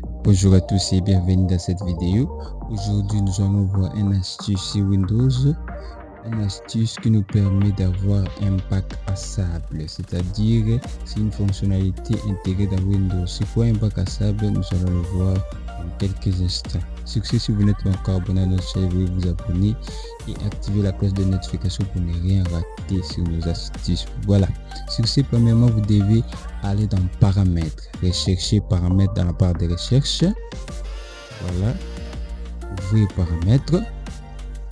Bonjour à tous et bienvenue dans cette vidéo. Aujourd'hui, nous allons voir une astuce sur Windows, une astuce qui nous permet d'avoir un bac à sable, c'est-à-dire c'est une fonctionnalité intégrée dans Windows. C'est quoi un bac à sable? Nous allons le voir en quelques instants. Sur ce, si vous n'êtes pas encore abonné à notre chaîne, veuillez vous abonner et activer la cloche de notification pour ne rien rater sur nos astuces. Voilà. Sur ce, premièrement, vous devez aller dans paramètres, rechercher paramètres dans la barre de recherche. Voilà, ouvrez paramètres.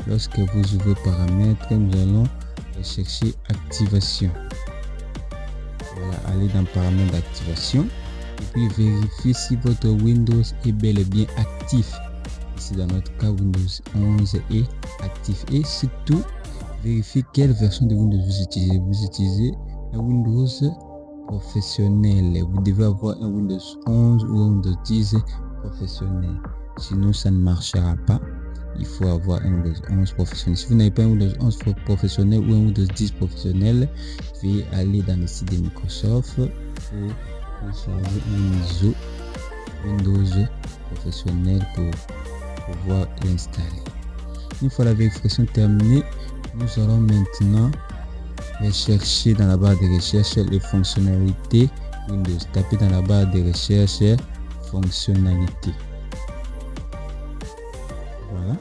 Lorsque vous ouvrez paramètres, nous allons rechercher activation. Voilà, allez dans paramètres d'activation et puis vérifiez si votre Windows est bel et bien actif. Ici dans notre cas, Windows 11 est actif, et surtout vérifiez quelle version de Windows vous utilisez. Vous utilisez un Windows professionnel. Vous devez avoir un Windows 11 ou un Windows 10 professionnel, sinon ça ne marchera pas. Il faut avoir un Windows 11 professionnel. Si vous n'avez pas un Windows 11 professionnel ou un Windows 10 professionnel, veuillez aller dans le site de Microsoft pour télécharger un ISO Windows professionnel pour pouvoir l'installer. Une fois la vérification terminée, nous allons maintenant rechercher dans la barre de recherche les fonctionnalités Windows. Tapez dans la barre de recherche fonctionnalités. Voilà.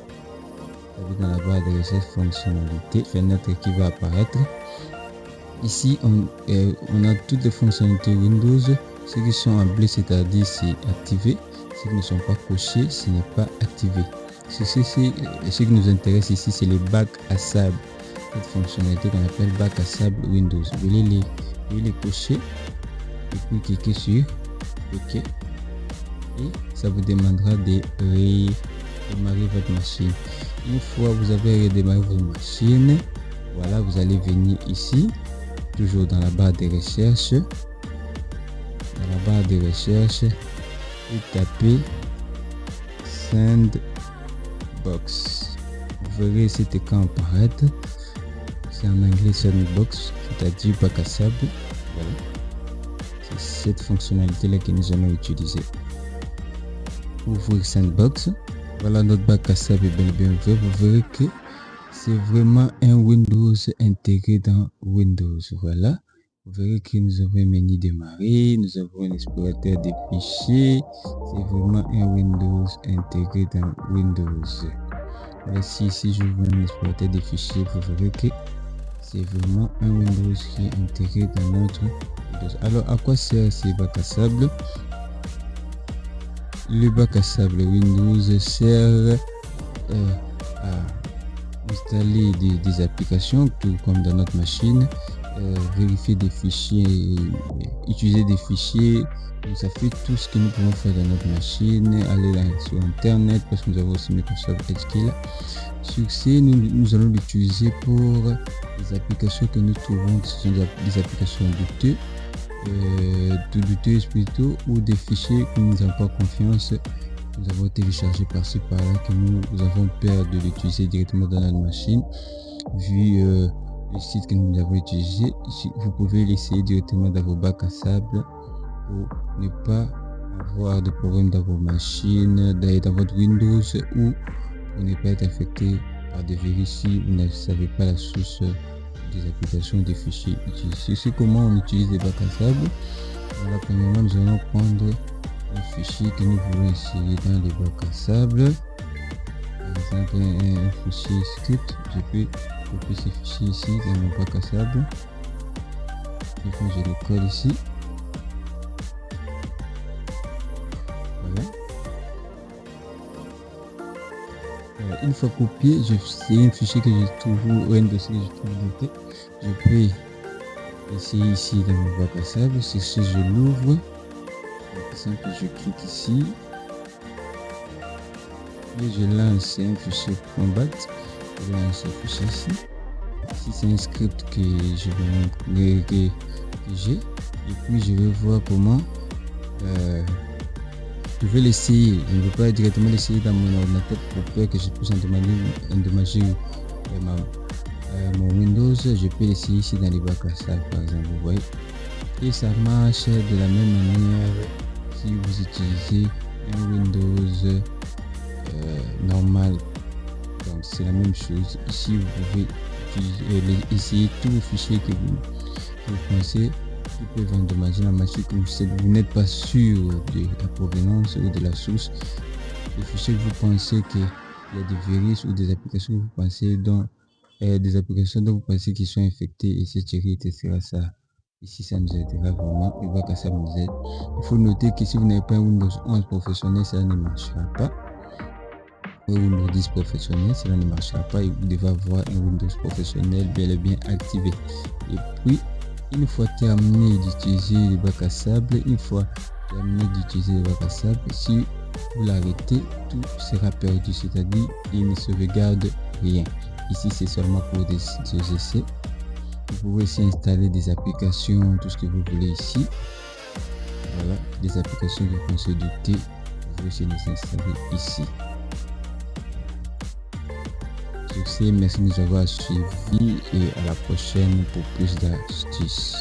Tapez dans la barre de recherche fonctionnalités. Fenêtre qui va apparaître. Ici, on a toutes les fonctionnalités Windows. Ceux qui sont en bleu, c'est-à-dire c'est activé. Ceux qui ne sont pas cochés, ce n'est pas activé. Ce qui nous intéresse ici, c'est les bacs à sable. Cette fonctionnalité qu'on appelle bac à sable Windows. Vous allez les cocher et puis cliquer sur OK. Et ça vous demandera de redémarrer votre machine. Une fois vous avez redémarré votre machine, voilà, vous allez venir ici, toujours dans la barre de recherche. Dans la barre de recherche, et taper Sandbox. Vous verrez cet écran apparaître. C'est en anglais Sandbox, c'est-à-dire bac à sable. Voilà. C'est cette fonctionnalité-là que nous allons utiliser. Ouvrir Sandbox. Voilà, notre bac à sable est bien ouvert. Vous verrez que c'est vraiment un Windows intégré dans Windows. Voilà. Vous verrez que nous avons un menu démarrer, nous avons un explorateur de fichiers. C'est vraiment un Windows intégré dans Windows. Voilà, si je veux un explorateur de fichiers, vous verrez que c'est vraiment un Windows qui est intégré dans notre Windows. Alors, à quoi sert ces bacs à sable? Le bac à sable Windows sert à installer des applications, tout comme dans notre machine, vérifier des fichiers, utiliser des fichiers. Donc, ça fait tout ce que nous pouvons faire dans notre machine, aller là sur internet, parce que nous avons aussi Microsoft Edge qui est là. Sur ce, nous allons l'utiliser pour les applications que nous trouvons, ce sont des applications douteuses plutôt, ou des fichiers que nous n'avons pas confiance, nous avons téléchargé par-ci par-là, que nous avons peur de l'utiliser directement dans notre machine. Vu le site que nous avons utilisé, vous pouvez l'essayer directement dans vos bacs à sable pour ne pas avoir de problème dans vos machines, dans votre Windows, ou pour ne pas être infecté par des virus si vous ne savez pas la source des applications, des fichiers utilisés. C'est comment on utilise les bacs à sable. Voilà, premièrement, nous allons prendre un fichier que nous voulons insérer dans les bacs à sable. Par exemple, un fichier script. Je peux copier ce fichier ici dans mon bac à sable. Et puis je le colle ici. Voilà. Une fois copié, c'est un fichier que je trouve, ou un dossier que je trouve noté. Je peux essayer ici dans mon bac à sable. Si je l'ouvre, par exemple, je clique ici et je lance un fichier .bat. Je lance un fichier ici. Ici, c'est un script que j'ai, et puis je vais voir comment je vais l'essayer. Je ne vais pas directement l'essayer dans mon ordinateur pour peur que je puisse endommager mon Windows. Je peux l'essayer ici dans les bacs à sable, par exemple, vous voyez. Et ça marche de la même manière si vous utilisez un Windows normal. Donc c'est la même chose. Ici vous pouvez essayer tous vos fichiers que vous pensez qui peuvent endommager la machine, que vous n'êtes pas sûr de la provenance ou de la source. Les fichiers que vous pensez qu'il y a des virus ou des applications que vous pensez dont vous pensez qu'ils sont infectés, etc. Ça, ici, ça nous aidera vraiment. Il va que ça nous aide. Il faut noter que si vous n'avez pas un Windows 11 professionnel, ça ne marchera pas. Ou Windows 10 professionnel, cela ne marchera pas. Et vous devez avoir un Windows professionnel bel et bien activé. Et puis, une fois terminé d'utiliser le bac à sable, si vous l'arrêtez, tout sera perdu, c'est-à-dire il ne sauvegarde rien. Ici, c'est seulement pour des essais. Vous pouvez aussi installer des applications, tout ce que vous voulez ici. Voilà, des applications que vous pensez douter, vous pouvez aussi les installer ici. Sur ce, merci de nous avoir suivis et à la prochaine pour plus d'astuces.